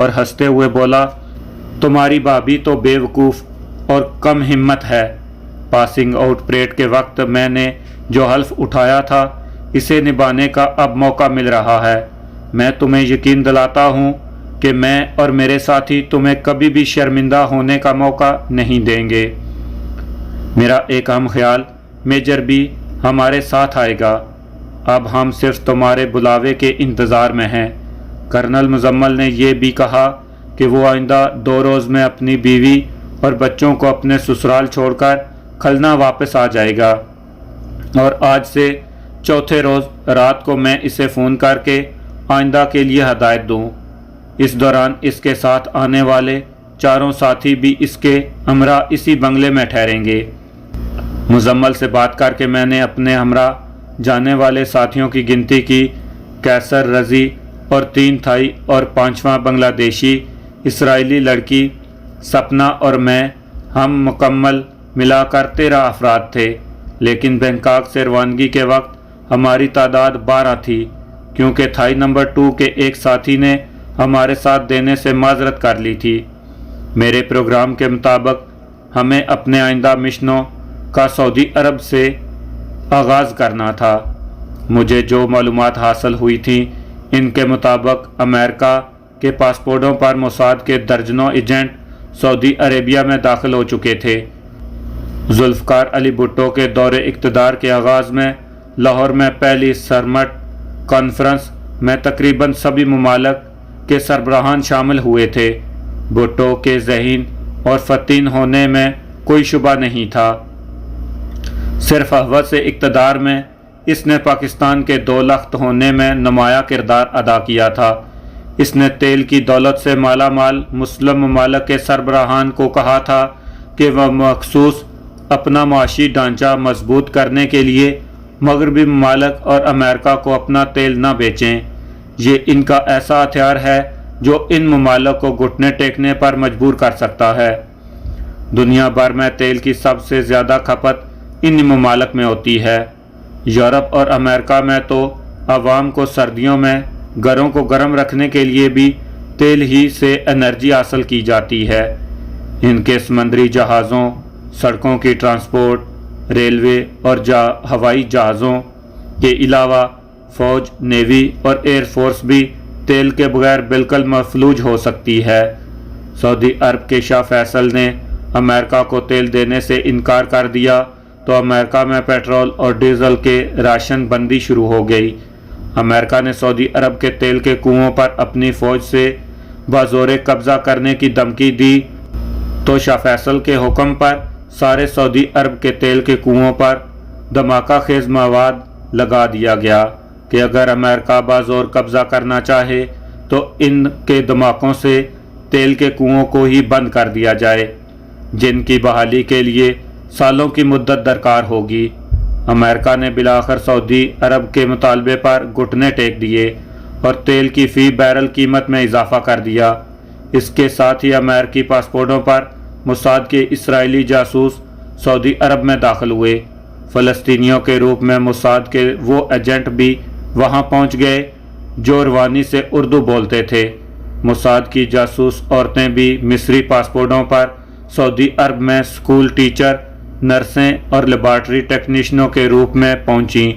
اور ہنستے ہوئے بولا، تمہاری بھابھی تو بیوقوف اور کم ہمت ہے۔ پاسنگ آؤٹ پریڈ کے وقت میں نے جو حلف اٹھایا تھا اسے نبھانے کا اب موقع مل رہا ہے۔ میں تمہیں یقین دلاتا ہوں کہ میں اور میرے ساتھی تمہیں کبھی بھی شرمندہ ہونے کا موقع نہیں دیں گے۔ میرا ایک اہم خیال، میجر بھی ہمارے ساتھ آئے گا۔ اب ہم صرف تمہارے بلاوے کے انتظار میں ہیں۔ کرنل مزمل نے یہ بھی کہا کہ وہ آئندہ 2 روز میں اپنی بیوی اور بچوں کو اپنے سسرال چھوڑ کر کھلنا واپس آ جائے گا، اور آج سے چوتھے روز رات کو میں اسے فون کر کے آئندہ کے لیے ہدایت دوں۔ اس دوران اس کے ساتھ آنے والے 4 ساتھی بھی اس کے ہمراہ اسی بنگلے میں ٹھہریں گے۔ مزمل سے بات کر کے میں نے اپنے ہمراہ جانے والے ساتھیوں کی گنتی کی۔ کیسر رضی اور 3 تھائی اور 5واں بنگلہ دیشی اسرائیلی لڑکی سپنا اور میں، ہم مکمل ملا کر 13 افراد تھے، لیکن بینکاک سے روانگی کے وقت ہماری تعداد 12 تھی، کیونکہ تھائی نمبر 2 کے ایک ساتھی نے ہمارے ساتھ دینے سے معذرت کر لی تھی۔ میرے پروگرام کے مطابق ہمیں اپنے آئندہ مشنوں کا سعودی عرب سے آغاز کرنا تھا۔ مجھے جو معلومات حاصل ہوئی تھیں ان کے مطابق امریکہ کے پاسپورٹوں پر موساد کے درجنوں ایجنٹ سعودی عربیہ میں داخل ہو چکے تھے۔ ذوالفقار علی بھٹو کے دور اقتدار کے آغاز میں لاہور میں پہلی سرمٹ کانفرنس میں تقریباً سبھی ممالک کے سربراہان شامل ہوئے تھے۔ بھٹو کے ذہین اور فتین ہونے میں کوئی شبہ نہیں تھا۔ صرف حوث اقتدار میں اس نے پاکستان کے 2 لخت ہونے میں نمایاں کردار ادا کیا تھا۔ اس نے تیل کی دولت سے مالا مال مسلم ممالک کے سربراہان کو کہا تھا کہ وہ مخصوص اپنا معاشی ڈھانچہ مضبوط کرنے کے لیے مغربی ممالک اور امریکہ کو اپنا تیل نہ بیچیں۔ یہ ان کا ایسا ہتھیار ہے جو ان ممالک کو گھٹنے ٹیکنے پر مجبور کر سکتا ہے۔ دنیا بھر میں تیل کی سب سے زیادہ کھپت ان ممالک میں ہوتی ہے۔ یورپ اور امریکہ میں تو عوام کو سردیوں میں گھروں کو گرم رکھنے کے لیے بھی تیل ہی سے انرجی حاصل کی جاتی ہے۔ ان کے سمندری جہازوں، سڑکوں کی ٹرانسپورٹ، ریلوے اور ہوائی جہازوں کے علاوہ فوج، نیوی اور ایئر فورس بھی تیل کے بغیر بالکل مفلوج ہو سکتی ہے۔ سعودی عرب کے شاہ فیصل نے امریکہ کو تیل دینے سے انکار کر دیا تو امریکہ میں پیٹرول اور ڈیزل کے راشن بندی شروع ہو گئی۔ امریکہ نے سعودی عرب کے تیل کے کنووں پر اپنی فوج سے بازور قبضہ کرنے کی دھمکی دی تو شاہ فیصل کے حکم پر سارے سعودی عرب کے تیل کے کنووں پر دھماکہ خیز مواد لگا دیا گیا کہ اگر امریکہ بازور قبضہ کرنا چاہے تو ان کے دھماکوں سے تیل کے کنووں کو ہی بند کر دیا جائے، جن کی بحالی کے لیے سالوں کی مدت درکار ہوگی۔ امریکہ نے بالآخر سعودی عرب کے مطالبے پر گھٹنے ٹیک دیے اور تیل کی فی بیرل قیمت میں اضافہ کر دیا۔ اس کے ساتھ ہی امریکی پاسپورٹوں پر موساد کے اسرائیلی جاسوس سعودی عرب میں داخل ہوئے۔ فلسطینیوں کے روپ میں موساد کے وہ ایجنٹ بھی وہاں پہنچ گئے جو روانی سے اردو بولتے تھے۔ موساد کی جاسوس عورتیں بھی مصری پاسپورٹوں پر سعودی عرب میں اسکول ٹیچر، نرسیں اور لیبارٹری ٹیکنیشنوں کے روپ میں پہنچیں۔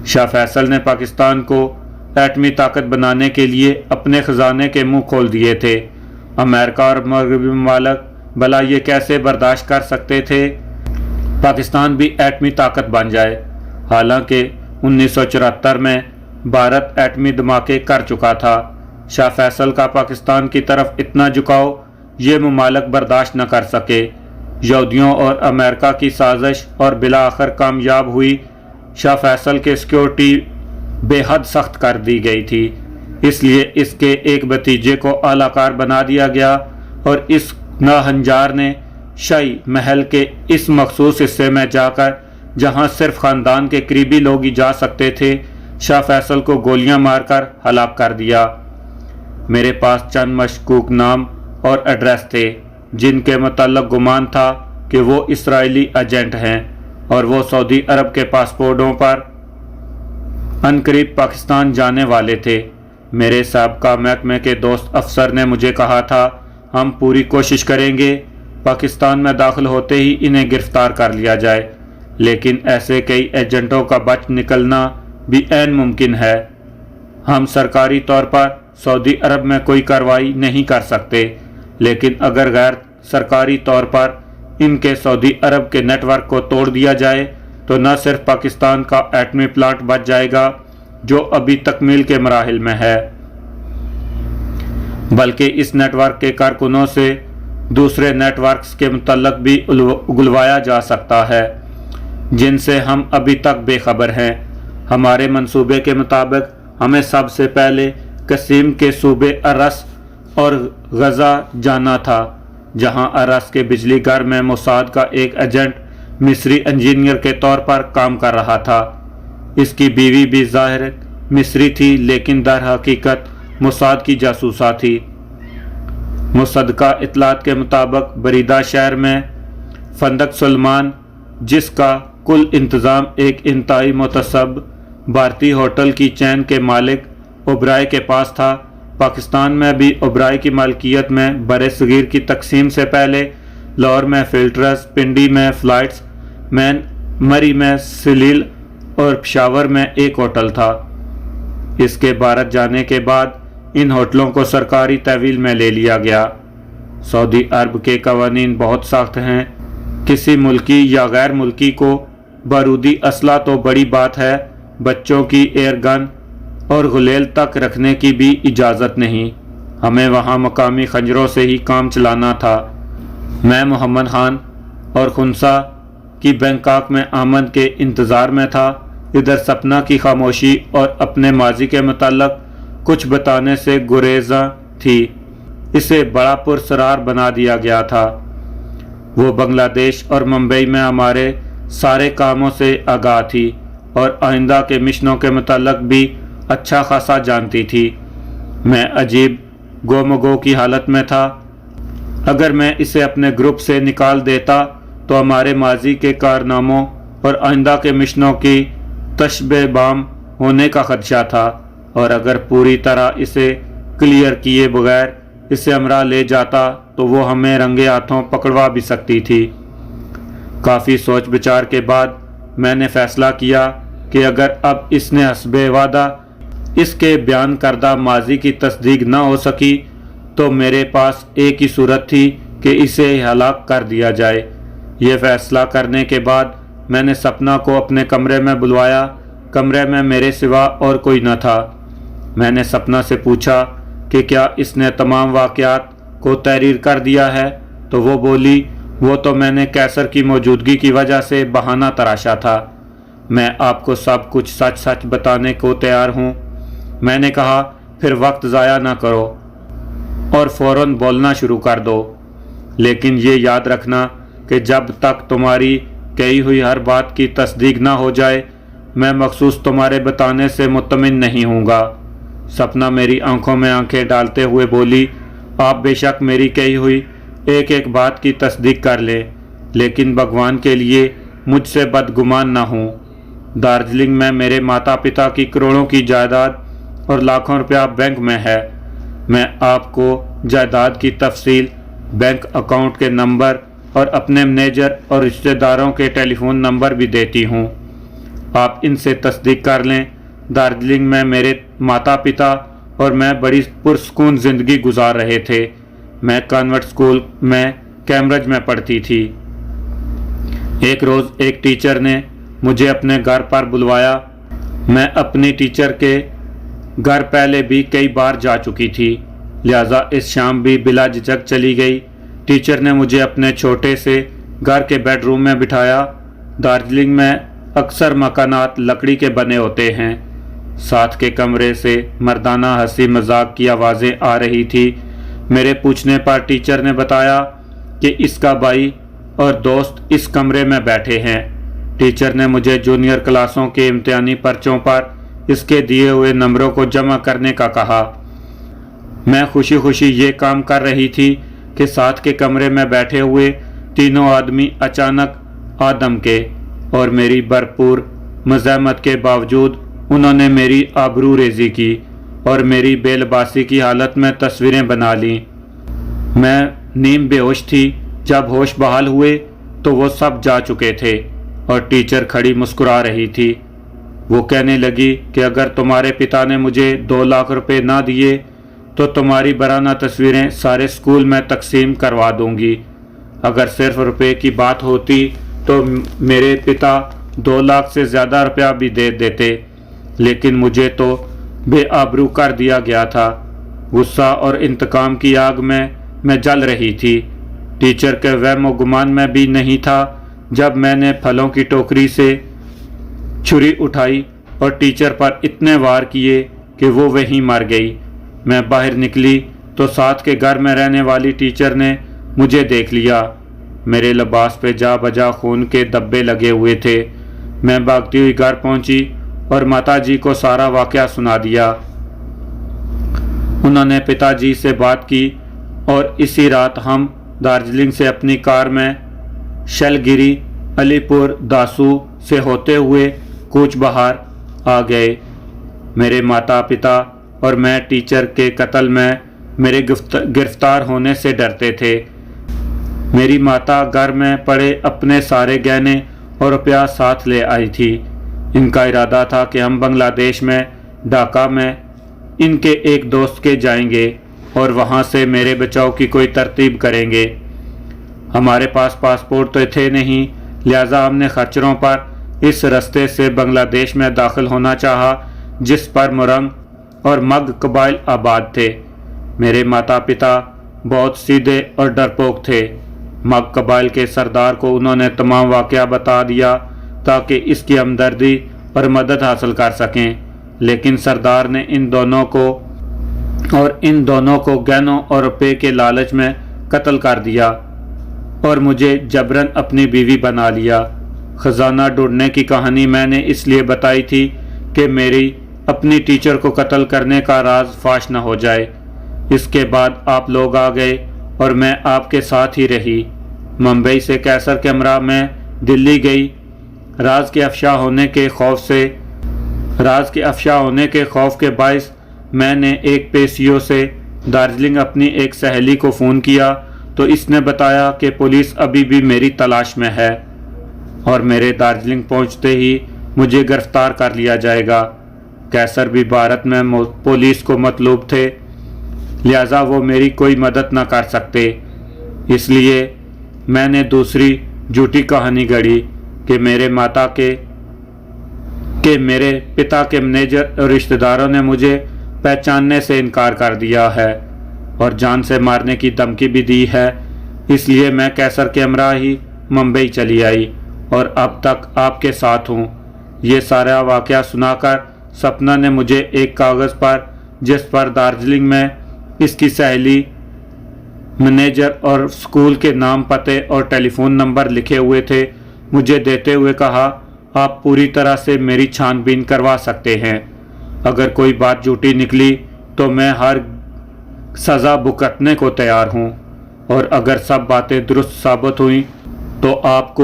شاہ فیصل نے پاکستان کو ایٹمی طاقت بنانے کے لیے اپنے خزانے کے منہ کھول دیے تھے۔ امریکہ اور مغربی ممالک بھلا یہ کیسے برداشت کر سکتے تھے پاکستان بھی ایٹمی طاقت بن جائے، حالانکہ 1974 میں بھارت ایٹمی دھماکے کر چکا تھا۔ شاہ فیصل کا پاکستان کی طرف اتنا جھکاؤ یہ ممالک برداشت نہ کر سکے۔ یہودیوں اور امریکہ کی سازش اور بالآخر کامیاب ہوئی۔ شاہ فیصل کے سیکورٹی بے حد سخت کر دی گئی تھی، اس لیے اس کے ایک بھتیجے کو اعلی کار بنا دیا گیا اور اس ناہنجار نے شاہی محل کے اس مخصوص حصے میں جا کر جہاں صرف خاندان کے قریبی لوگ ہی جا سکتے تھے شاہ فیصل کو گولیاں مار کر ہلاک کر دیا۔ میرے پاس چند مشکوک نام اور ایڈریس تھے جن کے متعلق گمان تھا کہ وہ اسرائیلی ایجنٹ ہیں اور وہ سعودی عرب کے پاسپورٹوں پر عنقریب پاکستان جانے والے تھے۔ میرے سابقہ محکمے کے دوست افسر نے مجھے کہا تھا ہم پوری کوشش کریں گے پاکستان میں داخل ہوتے ہی انہیں گرفتار کر لیا جائے، لیکن ایسے کئی ایجنٹوں کا بچ نکلنا بھی عین ممکن ہے۔ ہم سرکاری طور پر سعودی عرب میں کوئی کارروائی نہیں کر سکتے، لیکن اگر غیر سرکاری طور پر ان کے سعودی عرب کے نیٹ ورک کو توڑ دیا جائے تو نہ صرف پاکستان کا ایٹمی پلانٹ بچ جائے گا جو ابھی تکمیل کے مراحل میں ہے، بلکہ اس نیٹ ورک کے کارکنوں سے دوسرے نیٹ ورکس کے متعلق بھی اگلوایا جا سکتا ہے جن سے ہم ابھی تک بے خبر ہیں۔ ہمارے منصوبے کے مطابق ہمیں سب سے پہلے قسیم کے صوبے ارس اور غزہ جانا تھا، جہاں ارس کے بجلی گھر میں موساد کا ایک ایجنٹ مصری انجینئر کے طور پر کام کر رہا تھا۔ اس کی بیوی بھی ظاہر مصری تھی لیکن در حقیقت موساد کی جاسوسہ تھی۔ مصدقہ اطلاعات کے مطابق بریدہ شہر میں فندق سلمان، جس کا کل انتظام ایک انتہائی متعصب بھارتی ہوٹل کی چین کے مالک اوبرائے کے پاس تھا، پاکستان میں بھی اوبرائے کی مالکیت میں بر صغیر کی تقسیم سے پہلے لاہور میں فلٹرز، پنڈی میں فلائٹس مین، مری میں سلیل اور پشاور میں ایک ہوٹل تھا۔ اس کے بھارت جانے کے بعد ان ہوٹلوں کو سرکاری تحویل میں لے لیا گیا۔ سعودی عرب کے قوانین بہت سخت ہیں، کسی ملکی یا غیر ملکی کو بارودی اسلحہ تو بڑی بات ہے، بچوں کی ایئر گن اور غلیل تک رکھنے کی بھی اجازت نہیں۔ ہمیں وہاں مقامی خنجروں سے ہی کام چلانا تھا۔ میں محمد خان اور خنسا کی بینکاک میں آمد کے انتظار میں تھا، ادھر سپنا کی خاموشی اور اپنے ماضی کے متعلق کچھ بتانے سے گریزاں تھی، اسے بڑا پرسرار بنا دیا گیا تھا۔ وہ بنگلہ دیش اور ممبئی میں ہمارے سارے کاموں سے آگاہ تھی اور آئندہ کے مشنوں کے متعلق بھی اچھا خاصا جانتی تھی۔ میں عجیب گومگو کی حالت میں تھا۔ اگر میں اسے اپنے گروپ سے نکال دیتا تو ہمارے ماضی کے کارناموں اور آئندہ کے مشنوں کی تشبہ بام ہونے کا خدشہ تھا، اور اگر پوری طرح اسے کلیئر کیے بغیر اسے ہمراہ لے جاتا تو وہ ہمیں رنگے ہاتھوں پکڑوا بھی سکتی تھی۔ کافی سوچ بچار کے بعد میں نے فیصلہ کیا کہ اگر اب اس نے حسب وعدہ اس کے بیان کردہ ماضی کی تصدیق نہ ہو سکی تو میرے پاس ایک ہی صورت تھی کہ اسے ہلاک کر دیا جائے۔ یہ فیصلہ کرنے کے بعد میں نے سپنا کو اپنے کمرے میں بلوایا۔ کمرے میں میرے سوا اور کوئی نہ تھا۔ میں نے سپنا سے پوچھا کہ کیا اس نے تمام واقعات کو تحریر کر دیا ہے، تو وہ بولی وہ تو میں نے کیسر کی موجودگی کی وجہ سے بہانہ تراشا تھا، میں آپ کو سب کچھ سچ سچ بتانے کو تیار ہوں۔ میں نے کہا پھر وقت ضائع نہ کرو اور فوراً بولنا شروع کر دو، لیکن یہ یاد رکھنا کہ جب تک تمہاری کہی ہوئی ہر بات کی تصدیق نہ ہو جائے میں مخصوص تمہارے بتانے سے مطمئن نہیں ہوں گا۔ سپنا میری آنکھوں میں آنکھیں ڈالتے ہوئے بولی آپ بے شک میری کہی ہوئی ایک ایک بات کی تصدیق کر لیں، لیکن بھگوان کے لیے مجھ سے بدگمان نہ ہوں۔ دارجلنگ میں میرے ماتا پتا کی کروڑوں کی جائیداد اور لاکھوں روپیہ بینک میں ہے۔ میں آپ کو جائیداد کی تفصیل، بینک اکاؤنٹ کے نمبر اور اپنے مینیجر اور رشتہ داروں کے ٹیلی فون نمبر بھی دیتی ہوں، آپ ان سے تصدیق کر لیں۔ دارجلنگ میں میرے ماتا پتا اور میں بڑی پرسکون زندگی گزار رہے تھے۔ میں کانوینٹ اسکول میں کیمبرج میں پڑھتی تھی۔ ایک روز ایک ٹیچر نے مجھے اپنے گھر پر بلوایا۔ میں اپنی ٹیچر کے گھر پہلے بھی کئی بار جا چکی تھی، لہٰذا اس شام بھی بلا جھجک چلی گئی۔ ٹیچر نے مجھے اپنے چھوٹے سے گھر کے بیڈ روم میں بٹھایا۔ دارجلنگ میں اکثر مکانات لکڑی کے بنے ہوتے ہیں۔ ساتھ کے کمرے سے مردانہ ہنسی مذاق کی آوازیں آ رہی تھی۔ میرے پوچھنے پر ٹیچر نے بتایا کہ اس کا بھائی اور دوست اس کمرے میں بیٹھے ہیں۔ ٹیچر نے مجھے جونیئر کلاسوں کے امتحانی پرچوں پر اس کے دیے ہوئے نمبروں کو جمع کرنے کا کہا۔ میں خوشی خوشی یہ کام کر رہی تھی کہ ساتھ کے کمرے میں بیٹھے ہوئے تینوں آدمی اچانک آدم کے، اور میری بھرپور مزاحمت کے باوجود انہوں نے میری آبرو ریزی کی اور میری بے لباسی کی حالت میں تصویریں بنا لیں۔ میں نیم بے ہوش تھی۔ جب ہوش بحال ہوئے تو وہ سب جا چکے تھے اور ٹیچر کھڑی مسکرا رہی تھی۔ وہ کہنے لگی کہ اگر تمہارے پتا نے مجھے 2 لاکھ روپے نہ دیے تو تمہاری برہنہ تصویریں سارے اسکول میں تقسیم کروا دوں گی۔ اگر صرف روپے کی بات ہوتی تو میرے پتا 2 لاکھ سے زیادہ روپیہ بھی دے دیتے، لیکن مجھے تو بے آبرو کر دیا گیا تھا۔ غصہ اور انتقام کی آگ میں جل رہی تھی۔ ٹیچر کے وہم و گمان میں بھی نہیں تھا جب میں نے پھلوں کی ٹوکری سے چھری اٹھائی اور ٹیچر پر اتنے وار کیے کہ وہ وہیں مر گئی۔ میں باہر نکلی تو ساتھ کے گھر میں رہنے والی ٹیچر نے مجھے دیکھ لیا۔ میرے لباس پہ جا بجا خون کے دھبے لگے ہوئے تھے۔ میں بھاگتی ہوئی گھر پہنچی اور ماتا جی کو سارا واقعہ سنا دیا۔ انہوں نے پتا جی سے بات کی اور اسی رات ہم دارجلنگ سے اپنی کار میں شیلگیری، علی پور، داسو سے ہوتے ہوئے کوچ بہار آ گئے۔ میرے ماتا پتا اور میں ٹیچر کے قتل میں میرے گرفتار ہونے سے ڈرتے تھے۔ میری ماتا گھر میں پڑے اپنے سارے گہنے اور روپیہ ساتھ لے آئی تھی۔ ان کا ارادہ تھا کہ ہم بنگلہ دیش میں ڈھاکہ میں ان کے ایک دوست کے جائیں گے اور وہاں سے میرے بچاؤ کی کوئی ترتیب کریں گے۔ ہمارے پاس پاسپورٹ تو تھے نہیں، لہٰذا ہم نے خچروں پر اس رستے سے بنگلہ دیش میں داخل ہونا چاہا جس پر مرنگ اور مگ قبائل آباد تھے۔ میرے ماتا پتا بہت سیدھے اور ڈرپوک تھے۔ مگ قبائل کے سردار کو انہوں نے تمام واقعہ بتا دیا تاکہ اس کی ہمدردی اور مدد حاصل کر سکیں، لیکن سردار نے ان دونوں کو گہنوں اور روپے کے لالچ میں قتل کر دیا اور مجھے جبراً اپنی بیوی بنا لیا۔ خزانہ ڈھونڈنے کی کہانی میں نے اس لیے بتائی تھی کہ میری اپنی ٹیچر کو قتل کرنے کا راز فاش نہ ہو جائے۔ اس کے بعد آپ لوگ آ گئے اور میں آپ کے ساتھ ہی رہی۔ ممبئی سے کیسر کے ہمراہ میں دلی گئی۔ راز کے افشا ہونے کے خوف کے باعث میں نے ایک پیسیو سے دارجلنگ اپنی ایک سہیلی کو فون کیا تو اس نے بتایا کہ پولیس ابھی بھی میری تلاش میں ہے اور میرے دارجلنگ پہنچتے ہی مجھے گرفتار کر لیا جائے گا۔ کیسر بھی بھارت میں پولیس کو مطلوب تھے، لہذا وہ میری کوئی مدد نہ کر سکتے۔ اس لیے میں نے دوسری جھوٹی کہانی گڑھی کہ میرے پتا کے مینیجر اور رشتہ داروں نے مجھے پہچاننے سے انکار کر دیا ہے اور جان سے مارنے کی دھمکی بھی دی ہے۔ اس لیے میں کیسر کے ہمراہ ہی ممبئی چلی آئی اور اب تک آپ کے ساتھ ہوں۔ یہ سارا واقعہ سنا کر سپنا نے مجھے ایک کاغذ پر جس پر دارجلنگ میں اس کی سہیلی، مینیجر اور اسکول کے نام، پتے اور ٹیلی فون نمبر لکھے ہوئے تھے، مجھے دیتے ہوئے کہا آپ پوری طرح سے میری چھان بین کروا سکتے ہیں۔ اگر کوئی بات جھوٹی نکلی تو میں ہر سزا بھگتنے کو تیار ہوں، اور اگر سب باتیں درست ثابت ہوئیں تو آپ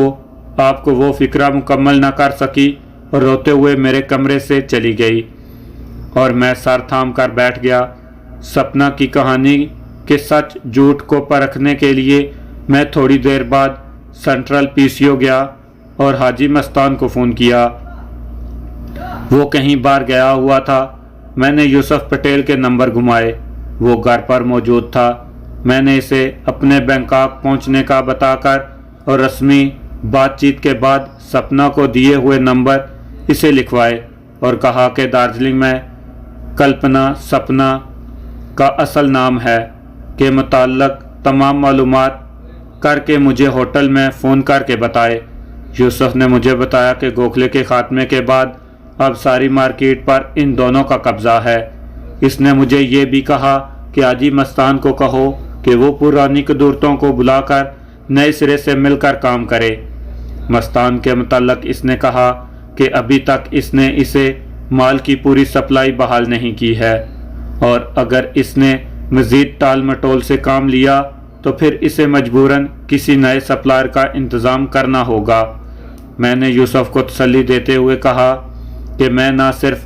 کو وہ فکرہ مکمل نہ کر سکی اور روتے ہوئے میرے کمرے سے چلی گئی اور میں سر تھام کر بیٹھ گیا۔ سپنا کی کہانی کے سچ جھوٹ کو پرکھنے کے لیے میں تھوڑی دیر بعد سینٹرل PCO گیا اور حاجی مستان کو فون کیا۔ وہ کہیں باہر گیا ہوا تھا۔ میں نے یوسف پٹیل کے نمبر گھمائے، وہ گھر پر موجود تھا۔ میں نے اسے اپنے بینکاک پہنچنے کا بتا کر اور رسمی بات چیت کے بعد سپنا کو دیے ہوئے نمبر اسے لکھوائے اور کہا کہ دارجلنگ میں کلپنا سپنا کا اصل نام ہے کے متعلق تمام معلومات کر کے مجھے ہوٹل میں فون کر کے بتائے۔ یوسف نے مجھے بتایا کہ گوکھلے کے خاتمے کے بعد اب ساری مارکیٹ پر ان دونوں کا قبضہ ہے۔ اس نے مجھے یہ بھی کہا کہ حاجی مستان کو کہو کہ وہ پرانی قدورتوں کو بلا کر نئے سرے سے مل کر کام کرے۔ مستان کے متعلق اس نے کہا کہ ابھی تک اس نے اسے مال کی پوری سپلائی بحال نہیں کی ہے اور اگر اس نے مزید ٹال مٹول سے کام لیا تو پھر اسے مجبوراً کسی نئے سپلائر کا انتظام کرنا ہوگا۔ میں نے یوسف کو تسلی دیتے ہوئے کہا کہ میں نہ صرف